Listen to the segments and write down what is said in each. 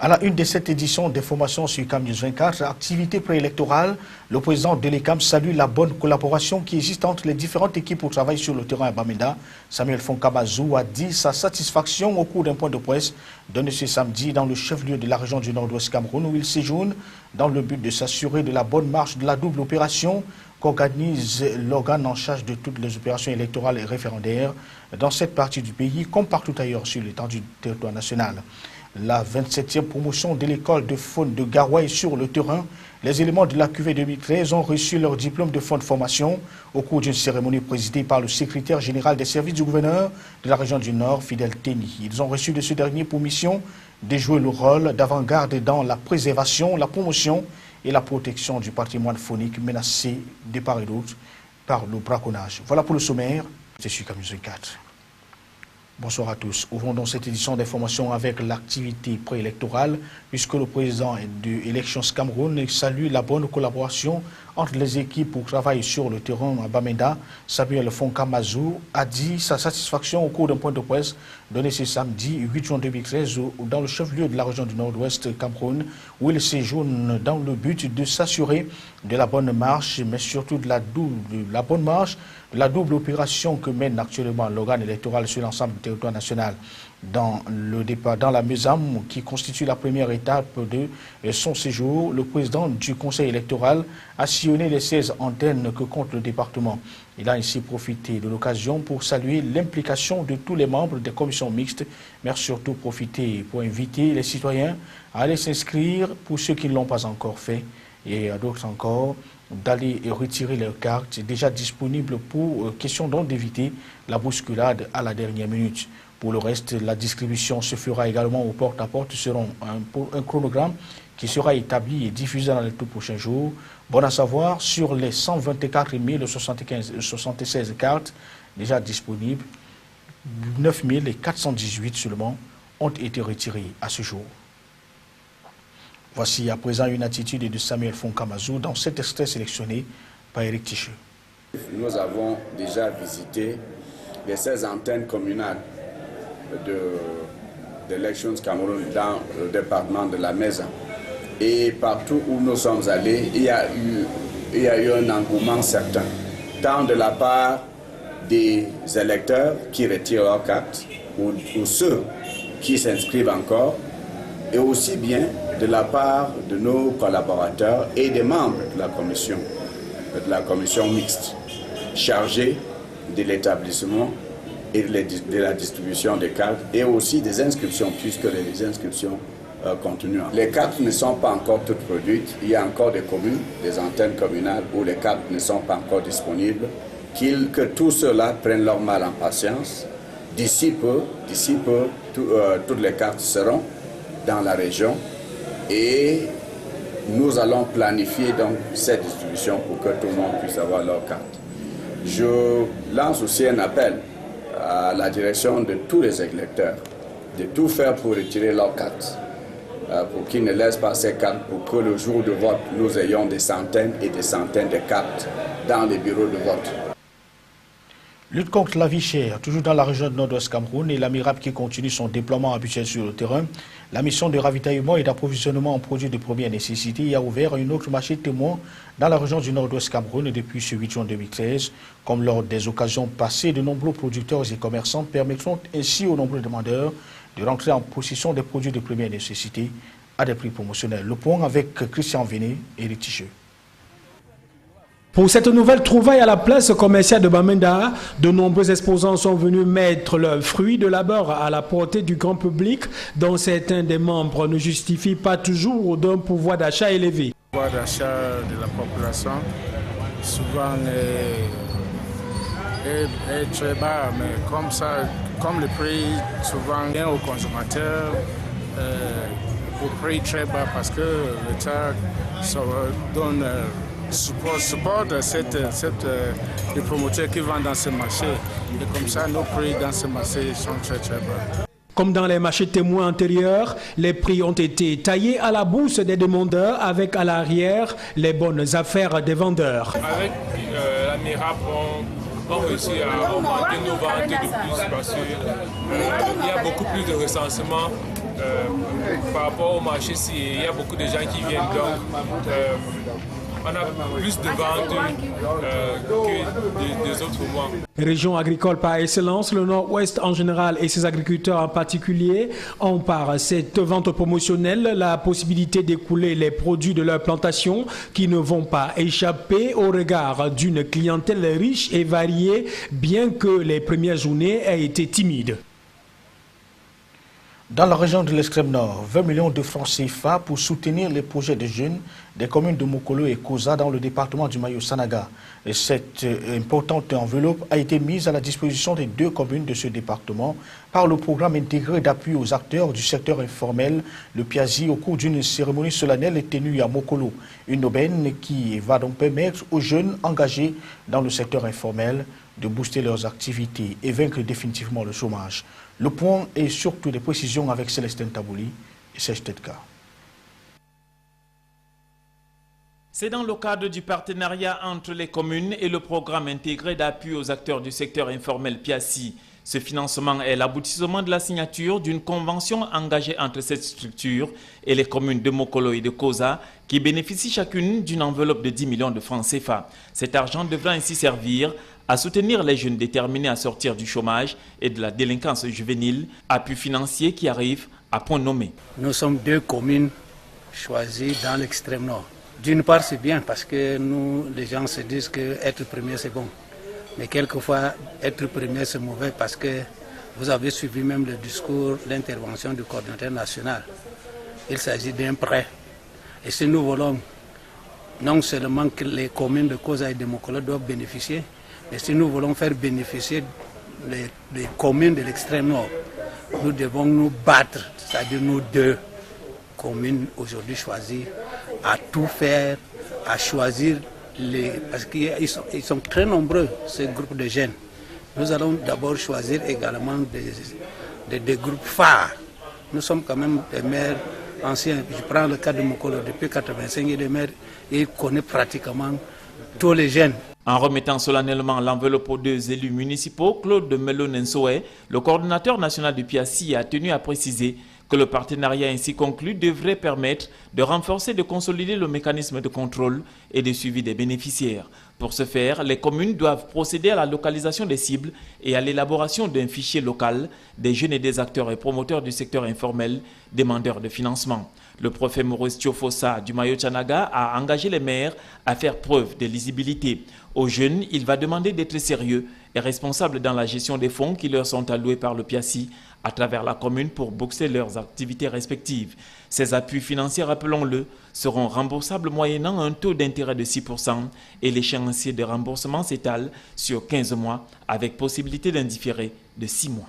À la une de cette édition d'information sur CAM News 24, activité préélectorale, le président de l'ECAM salue la bonne collaboration qui existe entre les différentes équipes au travail sur le terrain à Bamenda. Samuel Fonkabazou a dit sa satisfaction au cours d'un point de presse donné ce samedi dans le chef-lieu de la région du Nord-Ouest Cameroun où il séjourne dans le but de s'assurer de la bonne marche de la double opération qu'organise l'organe en charge de toutes les opérations électorales et référendaires dans cette partie du pays comme partout ailleurs sur l'étendue du territoire national. La 27e promotion de l'école de faune de Garouaï sur le terrain. Les éléments de la QV 2013 ont reçu leur diplôme de fonds de formation au cours d'une cérémonie présidée par le secrétaire général des services du gouverneur de la région du Nord, Fidel Teni. Ils ont reçu de ce dernier pour mission de jouer le rôle d'avant-garde dans la préservation, la promotion et la protection du patrimoine faunique menacé de part et d'autre par le braconnage. Voilà pour le sommaire. C'est sur CAM News 24. Bonsoir à tous. Ouvrons donc cette édition d'information avec l'activité préélectorale, puisque le président de Elections Cameroun salue la bonne collaboration entre les équipes au travail sur le terrain à Bamenda. Samuel Fonkabazou a dit sa satisfaction au cours d'un point de presse donné ce samedi 8 juin 2013 dans le chef-lieu de la région du Nord-Ouest Cameroun, où il séjourne dans le but de s'assurer de la bonne marche, mais surtout de la bonne marche, de la double opération que mène actuellement l'organe électoral sur l'ensemble du territoire national. Dans la Mesam, qui constitue la première étape de son séjour, le président du conseil électoral a sillonné les 16 antennes que compte le département. Il a ainsi profité de l'occasion pour saluer l'implication de tous les membres des commissions mixtes, mais surtout profiter pour inviter les citoyens à aller s'inscrire pour ceux qui ne l'ont pas encore fait et à d'autres encore d'aller retirer leurs cartes déjà disponibles pour question donc d'éviter la bousculade à la dernière minute. Pour le reste, la distribution se fera également au porte-à-porte selon un chronogramme qui sera établi et diffusé dans les tout prochains jours. Bon à savoir, sur les 124 076 cartes déjà disponibles, 9 418 seulement ont été retirées à ce jour. Voici à présent une attitude de Samuel Fonkabazou dans cet extrait sélectionné par Eric Ticheux. Nous avons déjà visité les 16 antennes communales d'Elections Cameroun dans le département de la Maison. Et partout où nous sommes allés, il y a eu un engouement certain, tant de la part des électeurs qui retirent leurs cartes, ou ceux qui s'inscrivent encore, et aussi bien de la part de nos collaborateurs et des membres de la commission mixte, chargée de l'établissement et de la distribution des cartes et aussi des inscriptions, puisque les inscriptions continuent. Les cartes ne sont pas encore toutes produites. Il y a encore des communes, des antennes communales où les cartes ne sont pas encore disponibles. Que tous ceux-là prennent leur mal en patience. D'ici peu, toutes les cartes seront dans la région et nous allons planifier donc cette distribution pour que tout le monde puisse avoir leur carte. Je lance aussi un appel à la direction de tous les électeurs de tout faire pour retirer leurs cartes, pour qu'ils ne laissent pas ces cartes, pour que le jour de vote, nous ayons des centaines et des centaines de cartes dans les bureaux de vote. Lutte contre la vie chère, toujours dans la région de Nord-Ouest Cameroun et l'AMIRAP qui continue son déploiement habituel sur le terrain. La mission de ravitaillement et d'approvisionnement en produits de première nécessité a ouvert un autre marché témoin dans la région du Nord-Ouest Cameroun depuis ce 8 juin 2013. Comme lors des occasions passées, de nombreux producteurs et commerçants permettront ainsi aux nombreux demandeurs de rentrer en possession des produits de première nécessité à des prix promotionnels. Le point avec Christian Véné et les Ticheux. Pour cette nouvelle trouvaille à la place commerciale de Bamenda, de nombreux exposants sont venus mettre leurs fruits de labeur à la portée du grand public, dont certains des membres ne justifient pas toujours d'un pouvoir d'achat élevé. Le pouvoir d'achat de la population souvent est très bas, mais comme le prix souvent vient aux consommateurs au prix très bas parce que l'État donne support les promoteurs qui vendent dans ce marché. Et comme ça, nos prix dans ce marché sont très très bas. Comme dans les marchés témoins antérieurs, les prix ont été taillés à la bourse des demandeurs avec à l'arrière les bonnes affaires des vendeurs. Avec la MIRAP, on réussit à augmenter nos ventes de plus parce qu'il y a beaucoup plus de recensement par rapport au marché, il y a beaucoup de gens qui viennent, donc on a plus de ventes que des autres mois. Région agricole par excellence, le Nord-Ouest en général et ses agriculteurs en particulier ont par cette vente promotionnelle la possibilité d'écouler les produits de leur plantation qui ne vont pas échapper au regard d'une clientèle riche et variée, bien que les premières journées aient été timides. Dans la région de l'extrême nord, 20 millions de francs CFA pour soutenir les projets de jeunes des communes de Mokolo et Koza dans le département du Mayo-Sanaga. Et cette importante enveloppe a été mise à la disposition des 2 communes de ce département par le programme intégré d'appui aux acteurs du secteur informel, le PIASI, au cours d'une cérémonie solennelle tenue à Mokolo. Une aubaine qui va donc permettre aux jeunes engagés dans le secteur informel de booster leurs activités et vaincre définitivement le chômage. Le point est surtout des précisions avec Célestin Tabouli et Serge Tetka. C'est dans le cadre du partenariat entre les communes et le programme intégré d'appui aux acteurs du secteur informel PIASI. Ce financement est l'aboutissement de la signature d'une convention engagée entre cette structure et les communes de Mokolo et de Koza qui bénéficient chacune d'une enveloppe de 10 millions de francs CFA. Cet argent devra ainsi servir à soutenir les jeunes déterminés à sortir du chômage et de la délinquance juvénile, appui financier qui arrive à point nommé. Nous sommes 2 communes choisies dans l'extrême nord. D'une part, c'est bien parce que nous, les gens se disent qu'être premier, c'est bon. Mais quelquefois, être premier, c'est mauvais parce que vous avez suivi même le discours d'intervention du coordinateur national. Il s'agit d'un prêt. Et si nous voulons non seulement que les communes de Koza et de Mokolo doivent bénéficier, mais si nous voulons faire bénéficier les communes de l'extrême nord, nous devons nous battre, c'est-à-dire nous 2 communes aujourd'hui choisies, à tout faire, à choisir parce qu'ils sont très nombreux, ce groupe de jeunes. Nous allons d'abord choisir également des groupes phares. Nous sommes quand même des maires anciens. Je prends le cas de Mokolo, depuis 1985, il est maire, il connaît pratiquement tous les jeunes. En remettant solennellement l'enveloppe aux 2 élus municipaux, Claude Melo Nensoé, le coordinateur national du PIASI, a tenu à préciser que le partenariat ainsi conclu devrait permettre de renforcer et de consolider le mécanisme de contrôle et de suivi des bénéficiaires. Pour ce faire, les communes doivent procéder à la localisation des cibles et à l'élaboration d'un fichier local des jeunes et des acteurs et promoteurs du secteur informel demandeurs de financement. Le préfet Maurice Tiofosa du Mayo-Sanaga a engagé les maires à faire preuve de lisibilité. Aux jeunes, il va demander d'être sérieux et responsables dans la gestion des fonds qui leur sont alloués par le PIASI à travers la commune pour booster leurs activités respectives. Ces appuis financiers, rappelons-le, seront remboursables moyennant un taux d'intérêt de 6% et l'échéancier de remboursement s'étale sur 15 mois avec possibilité d'indifférer de 6 mois.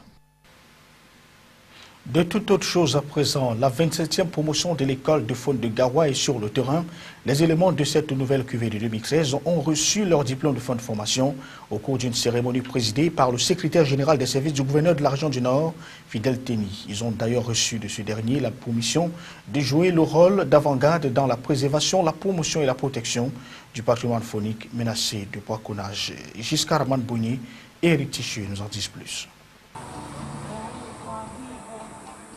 De toute autre chose à présent, la 27e promotion de l'école de faune de Garoua est sur le terrain. Les éléments de cette nouvelle cuvée de 2013 ont reçu leur diplôme de fin de formation au cours d'une cérémonie présidée par le secrétaire général des services du gouverneur de la région du Nord, Fidel Teni. Ils ont d'ailleurs reçu de ce dernier la permission de jouer le rôle d'avant-garde dans la préservation, la promotion et la protection du patrimoine faunique menacé de braconnage. Giscard Manbouni et Eric Tichu nous en disent plus.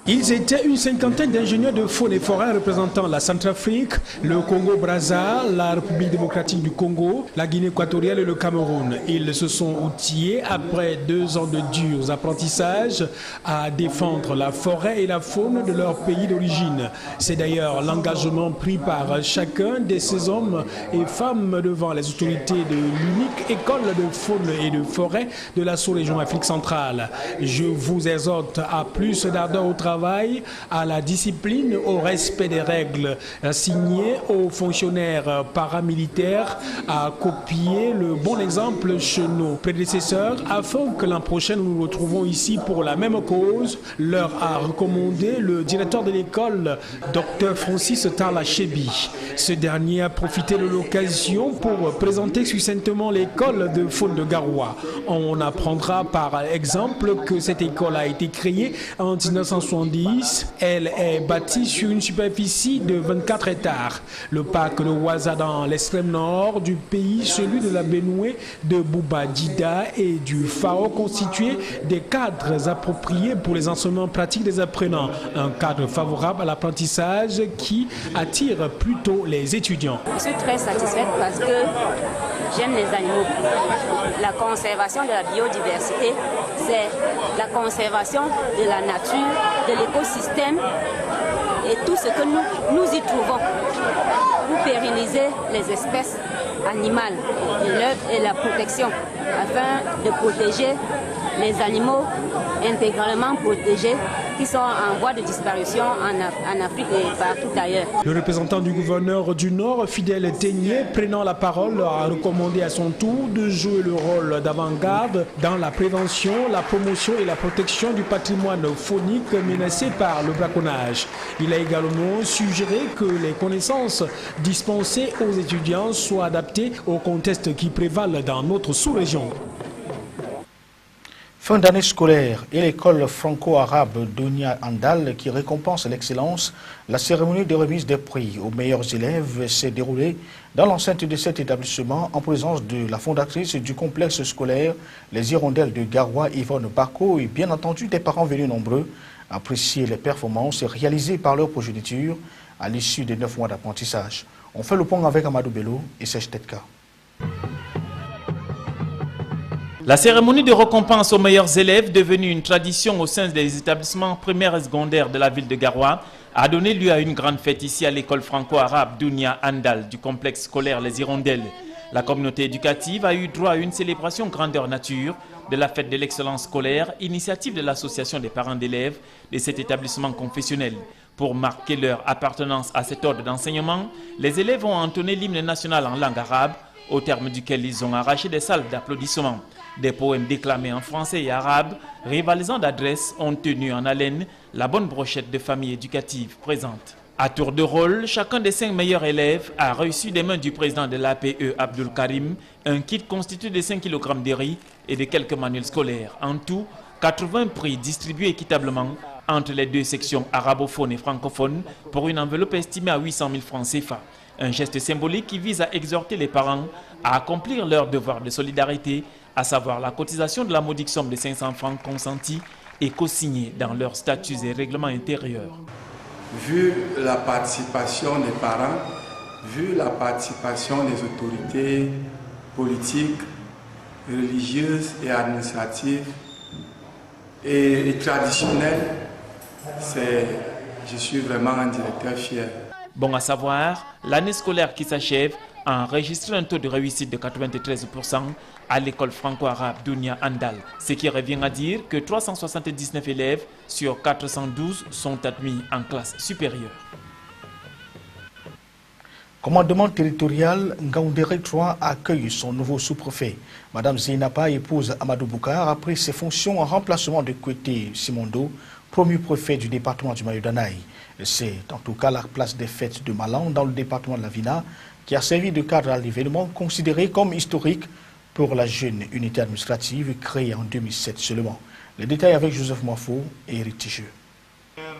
Ils étaient une cinquantaine d'ingénieurs de faune et forêt représentant la Centrafrique, le Congo-Brazza, la République démocratique du Congo, la Guinée équatoriale et le Cameroun. Ils se sont outillés après 2 ans de durs apprentissages à défendre la forêt et la faune de leur pays d'origine. C'est d'ailleurs l'engagement pris par chacun de ces hommes et femmes devant les autorités de l'unique école de faune et de forêt de la sous-région Afrique centrale. Je vous exhorte à plus d'ardeur au travail, à la discipline, au respect des règles assignées aux fonctionnaires paramilitaires, à copier le bon exemple chez nos prédécesseurs afin que l'an prochain nous nous retrouvons ici pour la même cause, leur a recommandé le directeur de l'école, Dr Francis Tarlachebi. Ce dernier a profité de l'occasion pour présenter succinctement l'école de faune de Garoua. On apprendra par exemple que cette école a été créée en 1960 1970. Elle est bâtie sur une superficie de 24 hectares. Le parc de Ouaza dans l'extrême nord du pays, celui de la Benoué, de Bouba-Djida et du Fao constituaient des cadres appropriés pour les enseignements pratiques des apprenants. Un cadre favorable à l'apprentissage qui attire plutôt les étudiants. Je suis très satisfaite parce que j'aime les animaux. La conservation de la biodiversité, c'est la conservation de la nature, de l'écosystème et tout ce que nous y trouvons pour pérenniser les espèces animales et la protection afin de protéger les animaux intégralement protégés qui sont en voie de disparition en Afrique et partout ailleurs. Le représentant du gouverneur du Nord, Fidèle Teigné, prenant la parole, a recommandé à son tour de jouer le rôle d'avant-garde dans la prévention, la promotion et la protection du patrimoine faunique menacé par le braconnage. Il a également suggéré que les connaissances dispensées aux étudiants soient adaptées au contexte qui prévalent dans notre sous-région. Fin d'année scolaire et l'école franco-arabe Dounia Andal qui récompense l'excellence. La cérémonie de remise des prix aux meilleurs élèves s'est déroulée dans l'enceinte de cet établissement en présence de la fondatrice du complexe scolaire Les Hirondelles de Garoua, Yvonne Barco, et bien entendu des parents venus nombreux apprécier les performances réalisées par leur progéniture à l'issue des 9 mois d'apprentissage. On fait le point avec Amadou Bello et Serge Tetka. La cérémonie de récompense aux meilleurs élèves, devenue une tradition au sein des établissements primaires et secondaires de la ville de Garoua, a donné lieu à une grande fête ici à l'école franco-arabe Dounia Andal du complexe scolaire Les Hirondelles. La communauté éducative a eu droit à une célébration grandeur nature de la fête de l'excellence scolaire, initiative de l'association des parents d'élèves de cet établissement confessionnel. Pour marquer leur appartenance à cet ordre d'enseignement, les élèves ont entonné l'hymne national en langue arabe, au terme duquel ils ont arraché des salves d'applaudissements. Des poèmes déclamés en français et arabe, rivalisant d'adresse, ont tenu en haleine la bonne brochette de familles éducatives présentes. À tour de rôle, chacun des 5 meilleurs élèves a reçu des mains du président de l'APE, Abdul Karim, un kit constitué de 5 kg de riz et de quelques manuels scolaires. En tout, 80 prix distribués équitablement entre les 2 sections arabophones et francophones pour une enveloppe estimée à 800 000 francs CFA. Un geste symbolique qui vise à exhorter les parents à accomplir leur devoir de solidarité, à savoir la cotisation de la modique somme de 500 francs consentis et co-signés dans leurs statuts et règlements intérieurs. Vu la participation des parents, vu la participation des autorités politiques, religieuses et administratives et traditionnelles, je suis vraiment un directeur fier. Bon à savoir, l'année scolaire qui s'achève a enregistré un taux de réussite de 93% à l'école franco-arabe Dounia Andal, ce qui revient à dire que 379 élèves sur 412 sont admis en classe supérieure. Commandement territorial, Ngaoundéré 3 accueille son nouveau sous-préfet. Madame Zeynapa, épouse Amadou Boukar, a pris ses fonctions en remplacement de Kouété Simondo, promu préfet du département du Mayo-Danaï. C'est en tout cas la place des fêtes de Malan dans le département de la Vina qui a servi de cadre à l'événement considéré comme historique pour la jeune unité administrative créée en 2007 seulement. Les détails avec Joseph Moifo et Eric Ticheux.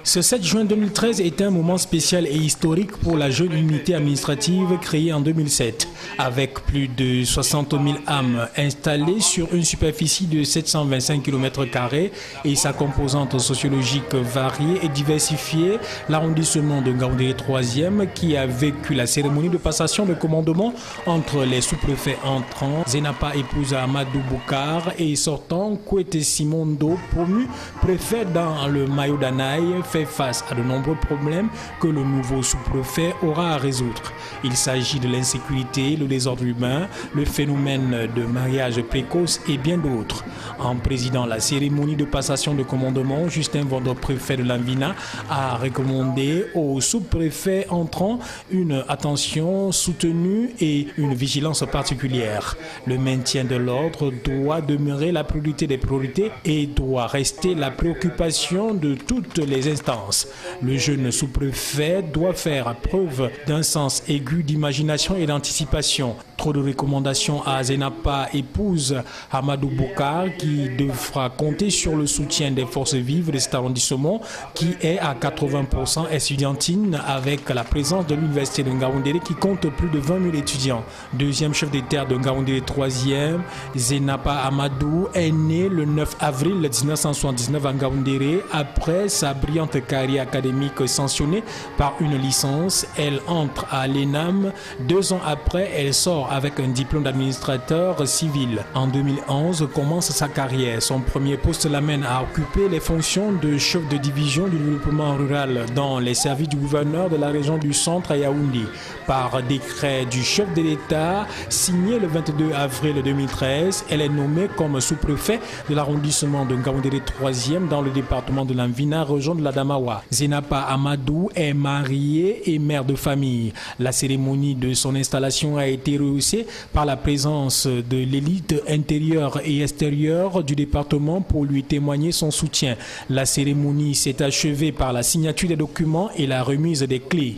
Ce 7 juin 2013 est un moment spécial et historique pour la jeune unité administrative créée en 2007. Avec plus de 60 000 âmes installées sur une superficie de 725 km² et sa composante sociologique variée et diversifiée, l'arrondissement de Ngaoundéré 3e qui a vécu la cérémonie de passation de commandement entre les sous-préfets entrants, Zeynapa épouse Amadou Boukar et sortant Kouété Simondo, promu préfet dans le Mayo-Danaï, fait face à de nombreux problèmes que le nouveau sous-préfet aura à résoudre. Il s'agit de l'insécurité, le désordre humain, le phénomène de mariage précoce et bien d'autres. En présidant la cérémonie de passation de commandement, Justin Vondre, préfet de l'Anvina, a recommandé aux sous-préfets entrants une attention soutenue et une vigilance particulière. Le maintien de l'ordre doit demeurer la priorité des priorités et doit rester la préoccupation de toutes les les instances. Le jeune sous-préfet doit faire preuve d'un sens aigu d'imagination et d'anticipation. Trop de recommandations à Zenapa épouse Hamadou Boukar qui devra compter sur le soutien des forces vives de cet arrondissement qui est à 80% estudiantine avec la présence de l'université de Ngaoundéré qui compte plus de 20 000 étudiants. Deuxième chef de terre de Ngaoundéré, troisième, Zenapa Amadou est né le 9 avril 1979 à Ngaoundéré. Après sa brillante carrière académique sanctionnée par une licence, elle entre à l'ENAM. 2 ans après, elle sort avec un diplôme d'administrateur civil. En 2011, commence sa carrière. Son premier poste l'amène à occuper les fonctions de chef de division du développement rural dans les services du gouverneur de la région du centre à Yaoundé. Par décret du chef de l'État, signé le 22 avril 2013, elle est nommée comme sous-préfet de l'arrondissement de Ngaoundéré 3e dans le département de l'Anvina, région de l'Adamawa. Zenapa Amadou est mariée et mère de famille. La cérémonie de son installation a été rehaussée par la présence de l'élite intérieure et extérieure du département pour lui témoigner son soutien. La cérémonie s'est achevée par la signature des documents et la remise des clés.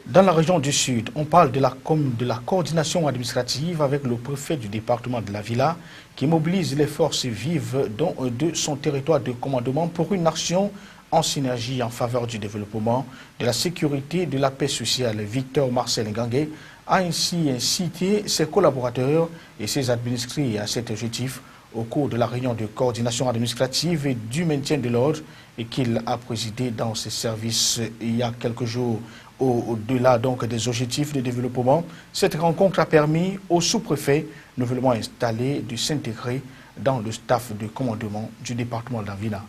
Dans la région du Sud, on parle de la coordination administrative avec le préfet du département de la Villa qui mobilise les forces vives de son territoire de commandement pour une action en synergie en faveur du développement, de la sécurité et de la paix sociale. Victor Marcel Ngangué a ainsi incité ses collaborateurs et ses administrés à cet objectif au cours de la réunion de coordination administrative et du maintien de l'ordre et qu'il a présidé dans ses services il y a quelques jours. Au-delà donc des objectifs de développement, cette rencontre a permis au sous-préfet nouvellement installé de s'intégrer dans le staff de commandement du département de l'Anvina.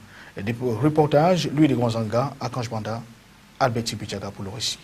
Reportage, Louis de Gonzanga, à Kanjbanda, Albert Tipichaga pour le récit.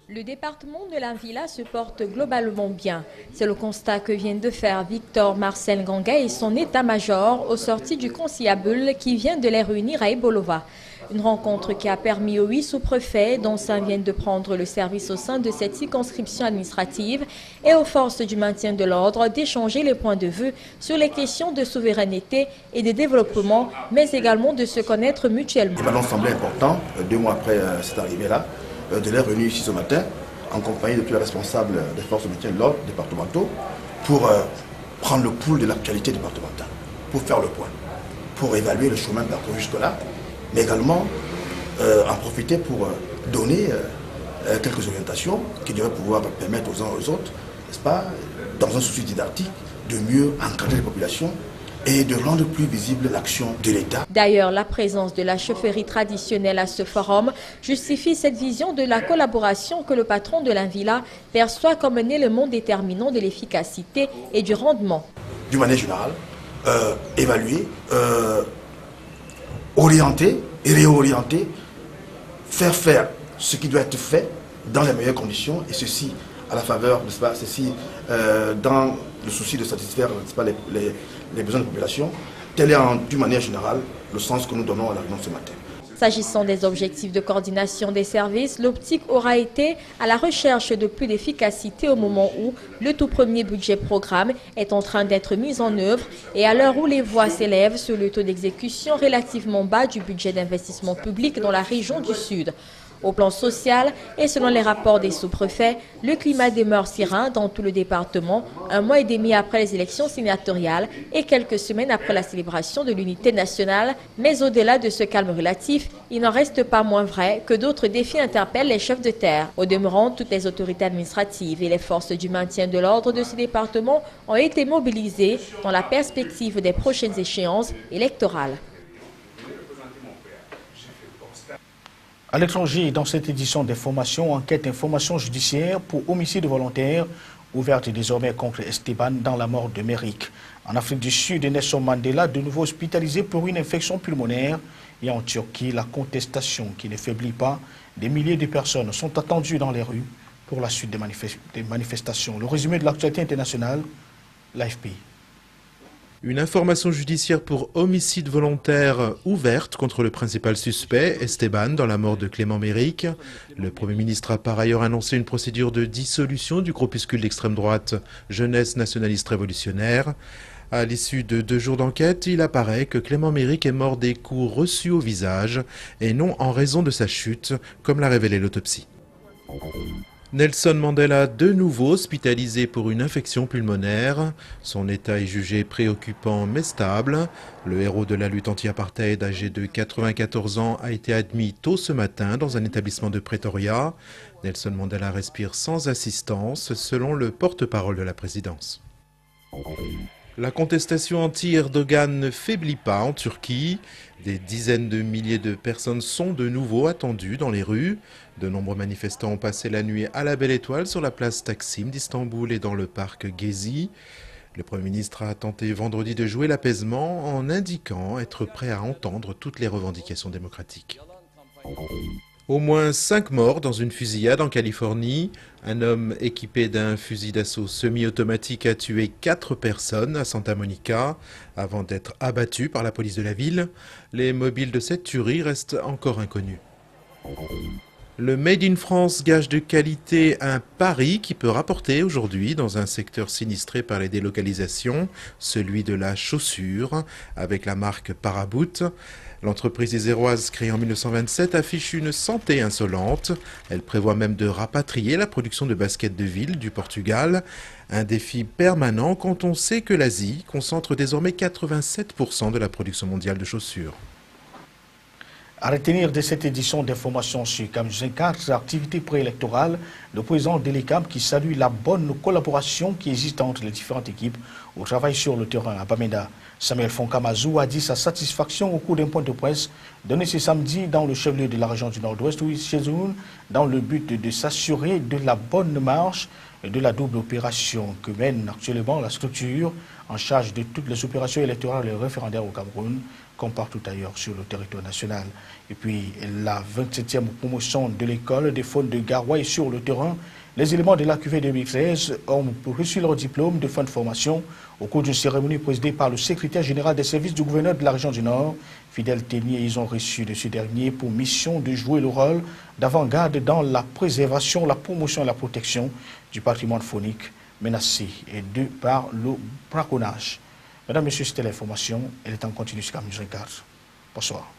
Le département de l'Anvila se porte globalement bien. C'est le constat que viennent de faire Victor Marcel Ngangué et son état-major au sorti du conciliabule qui vient de les réunir à Ebolova. Une rencontre qui a permis aux 8 sous-préfets, dont 5 viennent de prendre le service au sein de cette circonscription administrative, et aux forces du maintien de l'ordre d'échanger les points de vue sur les questions de souveraineté et de développement, mais également de se connaître mutuellement. Il m'a semblé important, 2 mois après cette arrivée-là, de les réunir ici ce matin, en compagnie de tous les responsables des forces de maintien de l'ordre départementaux, pour prendre le pouls de l'actualité départementale, pour faire le point, pour évaluer le chemin parcouru jusque-là, mais également en profiter pour donner quelques orientations qui devraient pouvoir permettre aux uns et aux autres, n'est-ce pas, dans un souci didactique, de mieux encadrer les populations et de rendre plus visible l'action de l'État. D'ailleurs, la présence de la chaufferie traditionnelle à ce forum justifie cette vision de la collaboration que le patron de l'Anvila perçoit comme un élément déterminant de l'efficacité et du rendement. D'une manière générale, évaluer, orienter et réorienter, faire ce qui doit être fait dans les meilleures conditions, et ceci à la faveur, n'est-ce pas, ceci dans le souci de satisfaire, n'est-ce pas, les besoins de la population. Tel est d'une manière générale le sens que nous donnons à la réunion ce matin. S'agissant des objectifs de coordination des services, l'optique aura été à la recherche de plus d'efficacité au moment où le tout premier budget programme est en train d'être mis en œuvre et à l'heure où les voix s'élèvent sur le taux d'exécution relativement bas du budget d'investissement public dans la région du Sud. Au plan social et selon les rapports des sous-préfets, le climat demeure serein dans tout le département, 1 mois et demi après les élections sénatoriales et quelques semaines après la célébration de l'unité nationale. Mais au-delà de ce calme relatif, il n'en reste pas moins vrai que d'autres défis interpellent les chefs de terre. Au demeurant, toutes les autorités administratives et les forces du maintien de l'ordre de ce département ont été mobilisées dans la perspective des prochaines échéances électorales. À l'étranger, dans cette édition d'information, enquête information judiciaire pour homicide volontaire ouverte désormais contre Esteban dans la mort de Méric. En Afrique du Sud, Nelson Mandela, de nouveau hospitalisé pour une infection pulmonaire. Et en Turquie, la contestation qui ne faiblit pas. Des milliers de personnes sont attendues dans les rues pour la suite des manifestations. Le résumé de l'actualité internationale, l'AFP. Une information judiciaire pour homicide volontaire ouverte contre le principal suspect, Esteban, dans la mort de Clément Méric. Le Premier ministre a par ailleurs annoncé une procédure de dissolution du groupuscule d'extrême droite Jeunesse nationaliste révolutionnaire. À l'issue de 2 jours d'enquête, il apparaît que Clément Méric est mort des coups reçus au visage et non en raison de sa chute, comme l'a révélé l'autopsie. Nelson Mandela, de nouveau hospitalisé pour une infection pulmonaire. Son état est jugé préoccupant mais stable. Le héros de la lutte anti-apartheid, âgé de 94 ans, a été admis tôt ce matin dans un établissement de Pretoria. Nelson Mandela respire sans assistance, selon le porte-parole de la présidence. La contestation anti-Erdogan ne faiblit pas en Turquie. Des dizaines de milliers de personnes sont de nouveau attendues dans les rues. De nombreux manifestants ont passé la nuit à la Belle Étoile sur la place Taksim d'Istanbul et dans le parc Gezi. Le Premier ministre a tenté vendredi de jouer l'apaisement en indiquant être prêt à entendre toutes les revendications démocratiques. Au moins 5 morts dans une fusillade en Californie. Un homme équipé d'un fusil d'assaut semi-automatique a tué 4 personnes à Santa Monica avant d'être abattu par la police de la ville. Les mobiles de cette tuerie restent encore inconnus. Le Made in France, gage de qualité, un pari qui peut rapporter aujourd'hui dans un secteur sinistré par les délocalisations, celui de la chaussure, avec la marque Paraboot. L'entreprise iséroise créée en 1927 affiche une santé insolente. Elle prévoit même de rapatrier la production de baskets de ville du Portugal. Un défi permanent quand on sait que l'Asie concentre désormais 87% de la production mondiale de chaussures. À retenir de cette édition d'information sur CAM 24, activité préélectorale, le président de l'ECAM qui salue la bonne collaboration qui existe entre les différentes équipes au travail sur le terrain à Bamenda. Samuel Fonkamazou a dit sa satisfaction au cours d'un point de presse donné ce samedi dans le chef-lieu de la région du Nord-Ouest, dans le but de s'assurer de la bonne marche et de la double opération que mène actuellement la structure en charge de toutes les opérations électorales et référendaires au Cameroun, comme partout ailleurs sur le territoire national. Et puis la 27e promotion de l'école des fautes de Garoua est sur le terrain. Les éléments de la QV 2013 ont reçu leur diplôme de fin de formation au cours d'une cérémonie présidée par le secrétaire général des services du gouverneur de la région du Nord, Fidèle Ténier. Ils ont reçu de ce dernier pour mission de jouer le rôle d'avant-garde dans la préservation, la promotion et la protection du patrimoine phonique menacé par le braconnage. Mesdames, Messieurs, c'était l'information. Elle est en continu sur CAM 24. Bonsoir.